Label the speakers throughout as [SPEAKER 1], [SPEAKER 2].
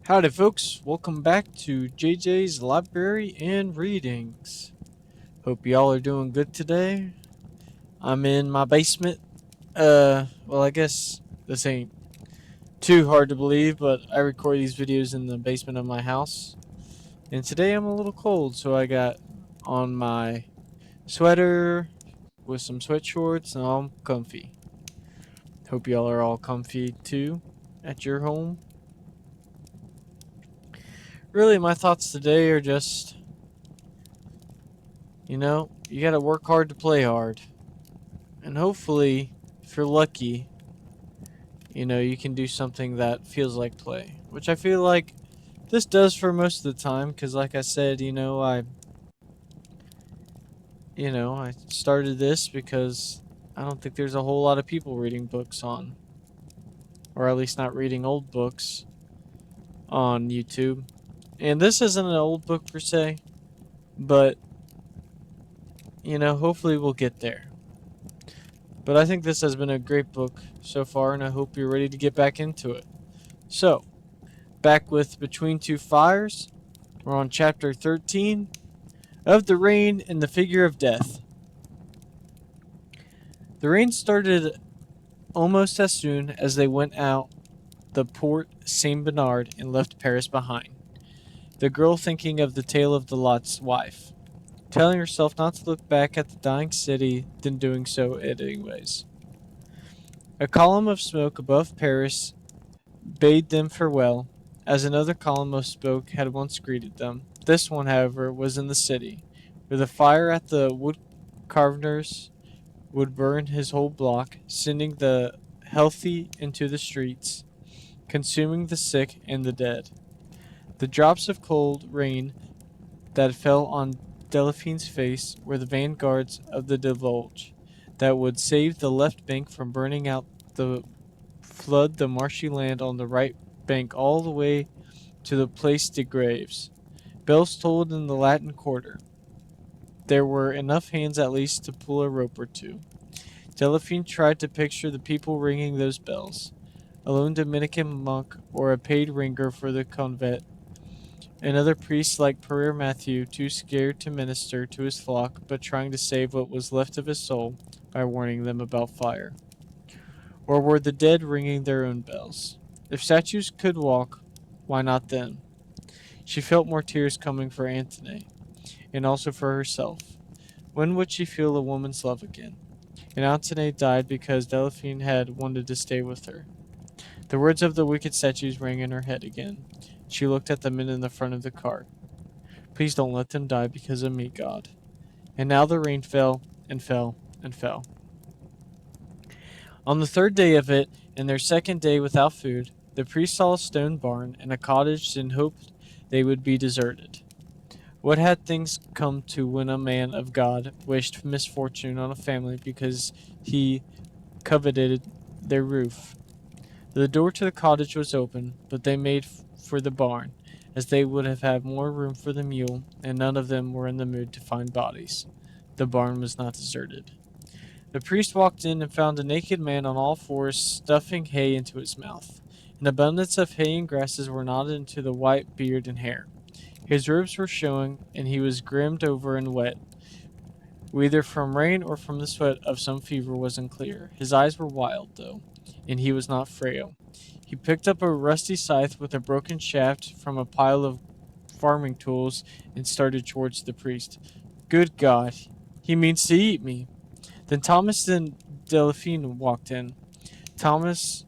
[SPEAKER 1] Howdy, folks. Welcome back to JJ's Library and Readings. Hope y'all are doing good today. I'm in my basement. I guess this ain't too hard to believe, but I record these videos in the basement of my house. And today I'm a little cold, so I got on my sweater with some sweat shorts and I'm comfy. Hope y'all are all comfy too at your home. Really, my thoughts today are just you gotta work hard to play hard. And hopefully, if you're lucky, you can do something that feels like play. Which I feel like this does for most of the time, because like I said, I started this because I don't think there's a whole lot of people reading books on, or at least not reading old books on YouTube. And this isn't an old book per se, but, hopefully we'll get there. But I think this has been a great book so far, and I hope you're ready to get back into it. So, back with Between Two Fires, we're on chapter 13 of The Rain and the Figure of Death. The rain started almost as soon as they went out the Port Saint Bernard and left Paris behind. The girl thinking of the tale of the Lot's wife, telling herself not to look back at the dying city, then doing so anyways. A column of smoke above Paris bade them farewell, as another column of smoke had once greeted them. This one, however, was in the city, where the fire at the wood carvers would burn his whole block, sending the healthy into the streets, consuming the sick and the dead. The drops of cold rain that fell on Delphine's face were the vanguards of the deluge that would save the left bank from burning out, the flood the marshy land on the right bank all the way to the Place de Graves. Bells tolled in the Latin Quarter. There were enough hands at least to pull a rope or two. Delphine tried to picture the people ringing those bells. A lone Dominican monk or a paid ringer for the convent. Another priest like Père Matthew, too scared to minister to his flock, but trying to save what was left of his soul by warning them about fire. Or were the dead ringing their own bells? If statues could walk, why not them? She felt more tears coming for Antony, and also for herself. When would she feel a woman's love again? And Antony died because Delphine had wanted to stay with her. The words of the wicked statues rang in her head again. She looked at the men in the front of the cart. Please don't let them die because of me, God. And now the rain fell and fell and fell. On the third day of it, and their second day without food, the priest saw a stone barn and a cottage and hoped they would be deserted. What had things come to when a man of God wished misfortune on a family because he coveted their roof? The door to the cottage was open, but they made for the barn, as they would have had more room for the mule, and none of them were in the mood to find bodies. The barn was not deserted. The priest walked in and found a naked man on all fours stuffing hay into his mouth. An abundance of hay and grasses were knotted into the white beard and hair. His robes were showing, and he was grimmed over and wet, whether from rain or from the sweat of some fever was unclear. His eyes were wild, though, and he was not frail. He picked up a rusty scythe with a broken shaft from a pile of farming tools and started towards the priest. Good God, he means to eat me. Then Thomas and Delphine walked in. Thomas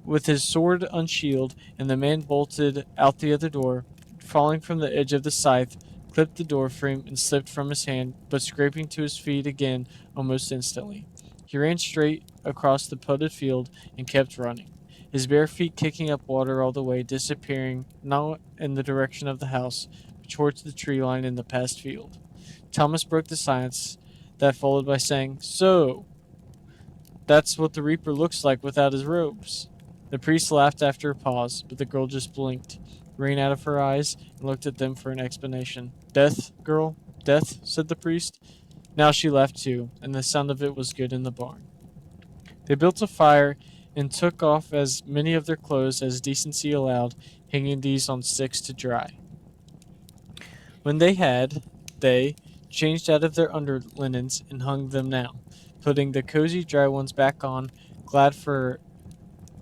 [SPEAKER 1] with his sword unsheathed, and the man bolted out the other door, falling from the edge of the scythe, clipped the door frame and slipped from his hand, but scraping to his feet again almost instantly. He ran straight across the pudded field and kept running, his bare feet kicking up water all the way, disappearing not in the direction of the house, but towards the tree line in the past field. Thomas broke the silence that followed by saying, "So, that's what the Reaper looks like without his robes." The priest laughed after a pause, but the girl just blinked, rain out of her eyes, and looked at them for an explanation. "Death, girl? Death?" said the priest. Now she laughed too, and the sound of it was good in the barn. They built a fire and took off as many of their clothes as decency allowed, hanging these on sticks to dry. When they changed out of their underlinens and hung them now, putting the cozy dry ones back on, glad for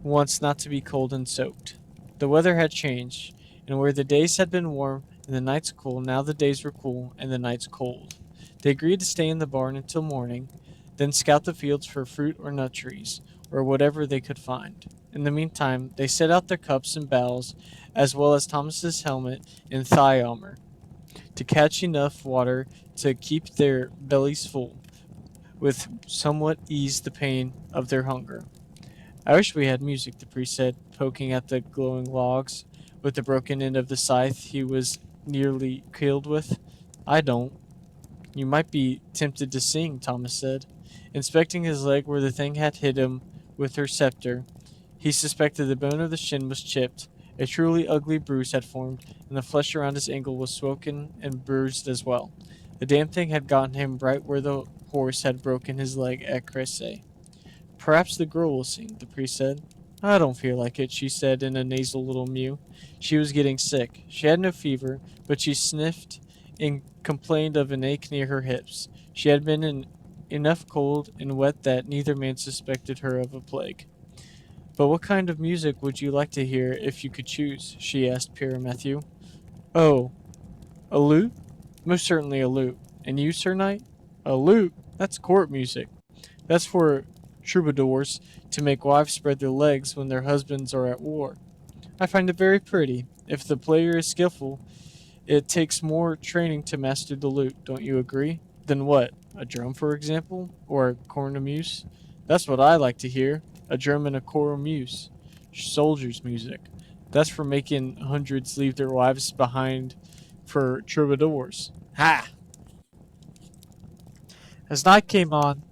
[SPEAKER 1] once not to be cold and soaked. The weather had changed, and where the days had been warm and the nights cool, now the days were cool and the nights cold. They agreed to stay in the barn until morning, then scout the fields for fruit or nut trees, or whatever they could find. In the meantime, they set out their cups and bowls, as well as Thomas's helmet and thigh armor, to catch enough water to keep their bellies full, with somewhat ease the pain of their hunger. I wish we had music, the priest said, poking at the glowing logs with the broken end of the scythe he was nearly killed with. I don't. You might be tempted to sing, Thomas said. Inspecting his leg where the thing had hit him with her scepter, he suspected the bone of the shin was chipped. A truly ugly bruise had formed, and the flesh around his ankle was swollen and bruised as well. The damn thing had gotten him right where the horse had broken his leg at Cressay. Perhaps the girl will sing, the priest said. I don't feel like it, she said in a nasal little mew. She was getting sick. She had no fever, but she sniffed and complained of an ache near her hips. She had been in enough cold and wet that neither man suspected her of a plague. But what kind of music would you like to hear if you could choose? She asked Pierre Matthew. Oh, a lute? Most certainly a lute. And you, Sir Knight? A lute? That's court music. That's for troubadours to make wives spread their legs when their husbands are at war. I find it very pretty. If the player is skillful, it takes more training to master the lute, don't you agree? Than what? A drum, for example? Or a cornemuse? That's what I like to hear. A drum and a cornemuse. Soldiers' music. That's for making hundreds leave their wives behind for troubadours. Ha! As night came on,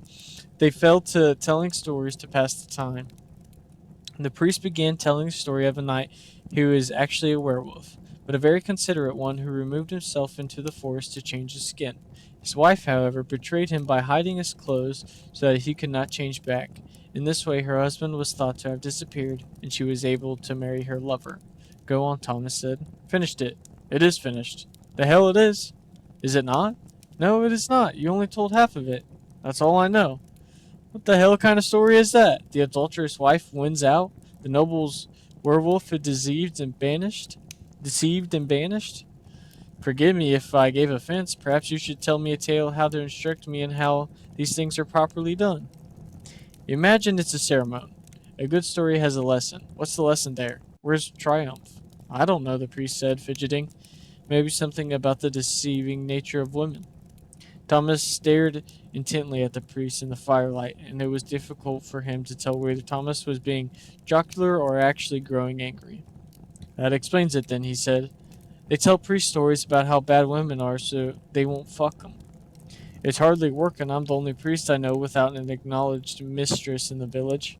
[SPEAKER 1] they fell to telling stories to pass the time. The priest began telling the story of a knight who was actually a werewolf, but a very considerate one who removed himself into the forest to change his skin. His wife, however, betrayed him by hiding his clothes so that he could not change back. In this way, her husband was thought to have disappeared, and she was able to marry her lover. Go on, Thomas said. Finished it. It is finished. The hell it is. Is it not? No, it is not. You only told half of it. That's all I know. What the hell kind of story is that? The adulterous wife wins out? The noble's werewolf is deceived and banished? Deceived and banished? Forgive me if I gave offense. Perhaps you should tell me a tale how to instruct me in how these things are properly done. Imagine it's a ceremony. A good story has a lesson. What's the lesson there? Where's triumph? I don't know, the priest said, fidgeting. Maybe something about the deceiving nature of women. Thomas stared intently at the priest in the firelight, and it was difficult for him to tell whether Thomas was being jocular or actually growing angry. That explains it then, he said. They tell priests stories about how bad women are so they won't fuck 'em. It's hardly working. I'm the only priest I know without an acknowledged mistress in the village.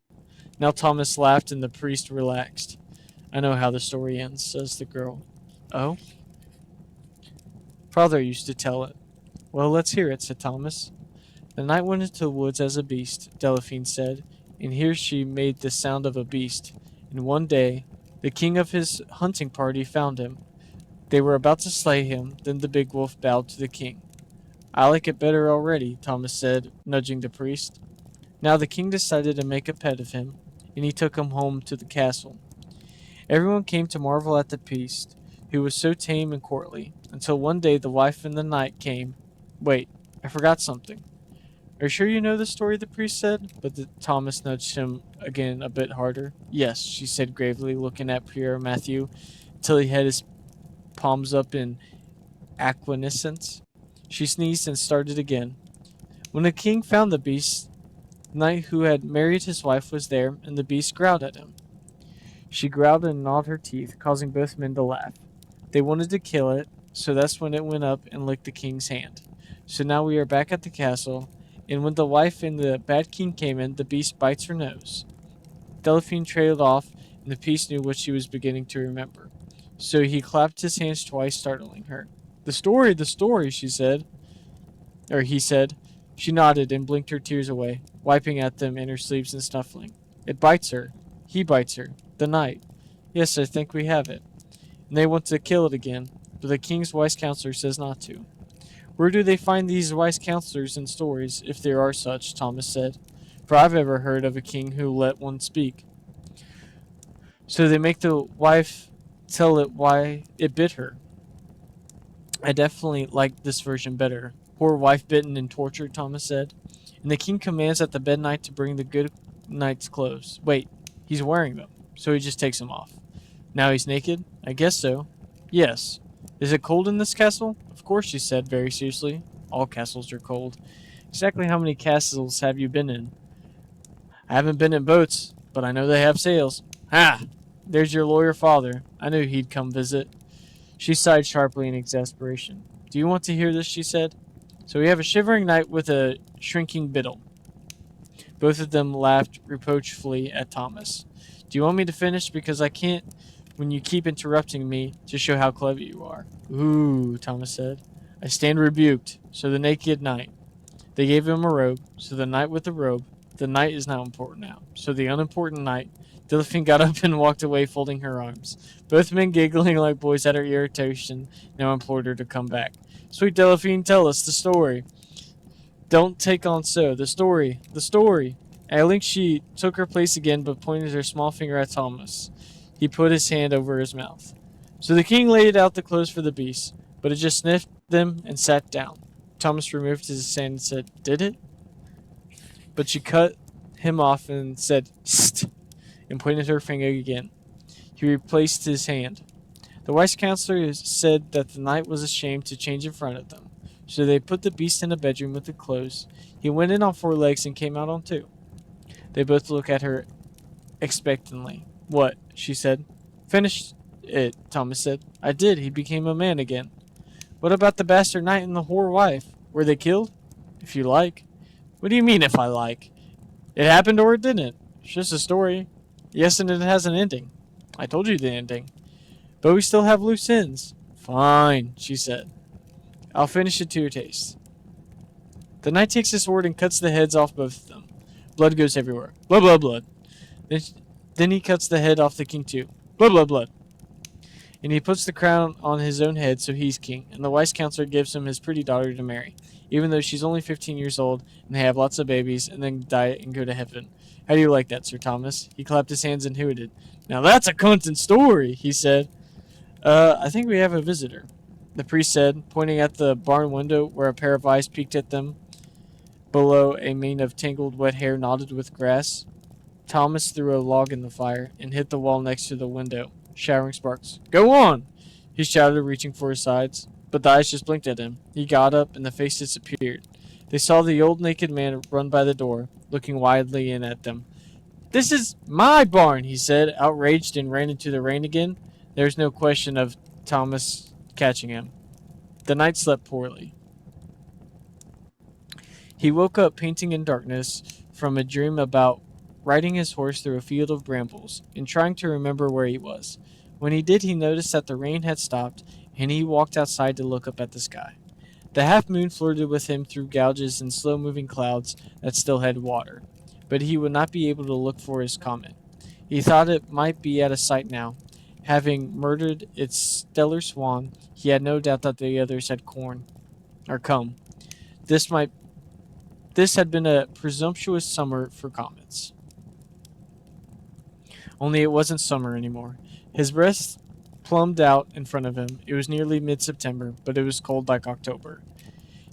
[SPEAKER 1] Now Thomas laughed and the priest relaxed. I know how the story ends, says the girl. Oh? Father used to tell it. Well, let's hear it, said Thomas. The knight went into the woods as a beast, Delphine said, and here she made the sound of a beast. And one day, the king of his hunting party found him. They were about to slay him, then the big wolf bowed to the king. I like it better already, Thomas said, nudging the priest. Now the king decided to make a pet of him, and he took him home to the castle. Everyone came to marvel at the beast, who was so tame and courtly, until one day the wife and the knight came. Wait, I forgot something. Are you sure you know the story, the priest said? But Thomas nudged him again a bit harder. Yes, she said gravely, looking at Pierre Matthew until he had his palms up in acquiescence. She sneezed and started again. When the king found the beast, the knight who had married his wife was there, and the beast growled at him. She growled and gnawed her teeth, causing both men to laugh. They wanted to kill it, so that's when it went up and licked the king's hand. So now we are back at the castle, and when the wife and the bad king came in, the beast bites her nose. Delphine trailed off, and the priest knew what she was beginning to remember. So he clapped his hands twice, startling her. The story, she said. Or he said. She nodded and blinked her tears away, wiping at them in her sleeves and snuffling. It bites her. He bites her. The knight. Yes, I think we have it. And they want to kill it again, but the king's wise counselor says not to. Where do they find these wise counselors in stories, if there are such? Thomas said. For I've ever heard of a king who let one speak. So they make the wife tell it why it bit her. I definitely like this version better. Poor wife bitten and tortured, Thomas said. And the king commands at the bed knight to bring the good knight's clothes. Wait, he's wearing them, so he just takes them off. Now he's naked? I guess so. Yes. Is it cold in this castle? Of course, she said very seriously. All castles are cold. Exactly how many castles have you been in? I haven't been in boats, but I know they have sails. Ha! There's your lawyer father. I knew he'd come visit. She sighed sharply in exasperation. Do you want to hear this? She said. So we have a shivering knight with a shrinking Biddle. Both of them laughed reproachfully at Thomas. Do you want me to finish? Because I can't when you keep interrupting me to show how clever you are. Ooh, Thomas said. I stand rebuked. So the naked knight. They gave him a robe, so the knight with the robe. The knight is not important now. So the unimportant knight. Delphine got up and walked away, folding her arms. Both men giggling like boys at her irritation, now implored her to come back. Sweet Delphine, tell us the story. Don't take on so. The story. The story. At length she took her place again, but pointed her small finger at Thomas. He put his hand over his mouth. So the king laid out the clothes for the beast, but it just sniffed them and sat down. Thomas removed his hand and said, Did it? But she cut him off and said, St, and pointed her finger again. He replaced his hand. The wise counselor said that the knight was ashamed to change in front of them, so they put the beast in a bedroom with the clothes. He went in on 4 legs and came out on 2. They both looked at her expectantly. What? She said. Finish it, Thomas said. I did. He became a man again. What about the bastard knight and the whore wife? Were they killed? If you like. What do you mean, if I like? It happened or it didn't. It's just a story. Yes, and it has an ending. I told you the ending. But we still have loose ends. Fine, she said. I'll finish it to your taste. The knight takes his sword and cuts the heads off both of them. Blood goes everywhere. Blood, blood, blood. Then he cuts the head off the king too. Blood, blood, blood. And he puts the crown on his own head, so he's king, and the wise counselor gives him his pretty daughter to marry, even though she's only 15 years old, and they have lots of babies, and then die and go to heaven. How do you like that, Sir Thomas? He clapped his hands and hooted. Now that's a content story, he said. I think we have a visitor, the priest said, pointing at the barn window where a pair of eyes peeked at them. Below, a mane of tangled wet hair knotted with grass. Thomas threw a log in the fire and hit the wall next to the window, showering sparks. Go on! He shouted, reaching for his sides. But the eyes just blinked at him. He got up, and the face disappeared. They saw the old naked man run by the door, looking wildly in at them. This is my barn, he said, outraged, and ran into the rain again. There was no question of Thomas catching him. The knight slept poorly. He woke up painting in darkness from a dream about riding his horse through a field of brambles and trying to remember where he was. When he did, he noticed that the rain had stopped, and he walked outside to look up at the sky. The half-moon flirted with him through gouges and slow-moving clouds that still had water, but he would not be able to look for his comet. He thought it might be out of sight now. Having murdered its stellar swan, he had no doubt that the others had come. This had been a presumptuous summer for comets. Only it wasn't summer anymore. His breath plumbed out in front of him. It was nearly mid-September, but it was cold like October.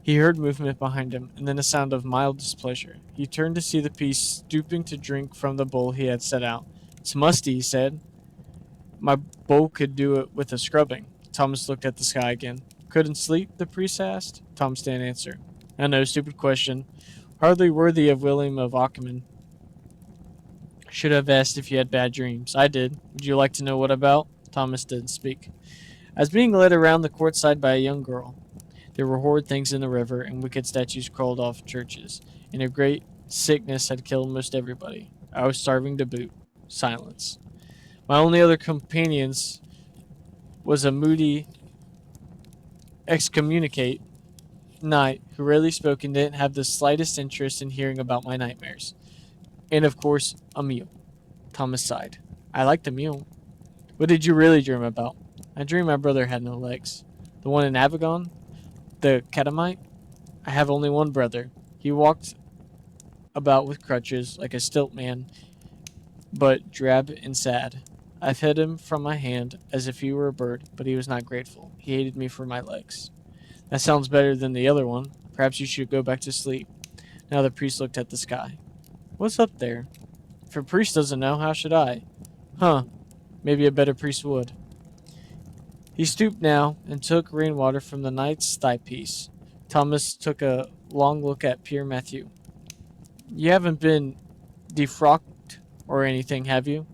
[SPEAKER 1] He heard movement behind him, and then a sound of mild displeasure. He turned to see the priest stooping to drink from the bowl he had set out. It's musty, he said. My bowl could do it with a scrubbing. Thomas looked at the sky again. Couldn't sleep? The priest asked. Thomas didn't answer. I know, stupid question. Hardly worthy of William of Ockham. Should have asked if you had bad dreams. I did. Would you like to know what about? Thomas didn't speak. I was being led around the courtside by a young girl. There were horrid things in the river, and wicked statues crawled off churches, and a great sickness had killed most everybody. I was starving to boot. Silence. My only other companions was a moody excommunicate knight who rarely spoke and didn't have the slightest interest in hearing about my nightmares. And of course, a meal. Thomas sighed. I like the mule. What did you really dream about? I dreamed my brother had no legs. The one in Avagon? The catamite? I have only one brother. He walked about with crutches like a stilt man, but drab and sad. I fed him from my hand as if he were a bird, but he was not grateful. He hated me for my legs. That sounds better than the other one. Perhaps you should go back to sleep. Now the priest looked at the sky. What's up there? If a priest doesn't know, how should I? Huh. Maybe a better priest would. He stooped now and took rainwater from the knight's thigh-piece. Thomas took a long look at Pierre Matthew. You haven't been defrocked or anything, have you?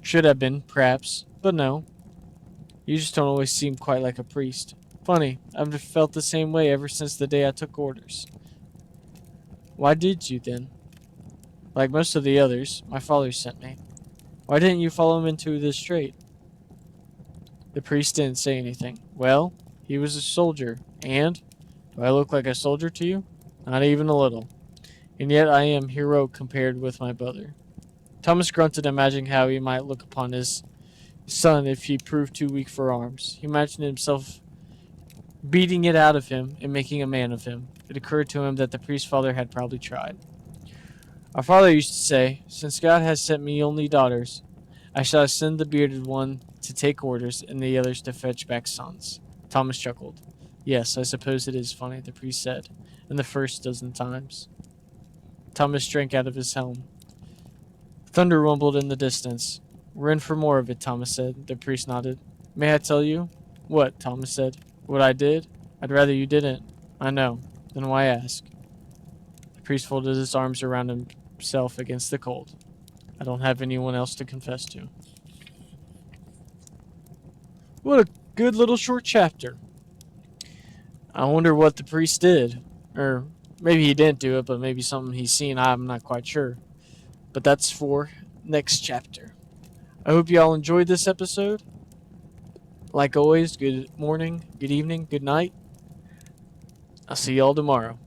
[SPEAKER 1] Should have been, perhaps, but no. You just don't always seem quite like a priest. Funny, I've felt the same way ever since the day I took orders. Why did you, then? Like most of the others, my father sent me. Why didn't you follow him into the strait? The priest didn't say anything. Well, he was a soldier, and? Do I look like a soldier to you? Not even a little. And yet I am heroic compared with my brother. Thomas grunted, imagining how he might look upon his son if he proved too weak for arms. He imagined himself beating it out of him and making a man of him. It occurred to him that the priest's father had probably tried. Our father used to say, since God has sent me only daughters, I shall send the bearded one to take orders and the others to fetch back sons. Thomas chuckled. Yes, I suppose it is funny, the priest said, and the first dozen times. Thomas drank out of his helm. Thunder rumbled in the distance. We're in for more of it, Thomas said. The priest nodded. May I tell you? What? Thomas said. What I did? I'd rather you didn't. I know. Then why ask? The priest folded his arms around himself against the cold. I don't have anyone else to confess to. What a good little short chapter. I wonder what the priest did. Or maybe he didn't do it, but maybe something he's seen. I'm not quite sure. But that's for next chapter. I hope you all enjoyed this episode. Like always, good morning, good evening, good night. I'll see y'all tomorrow.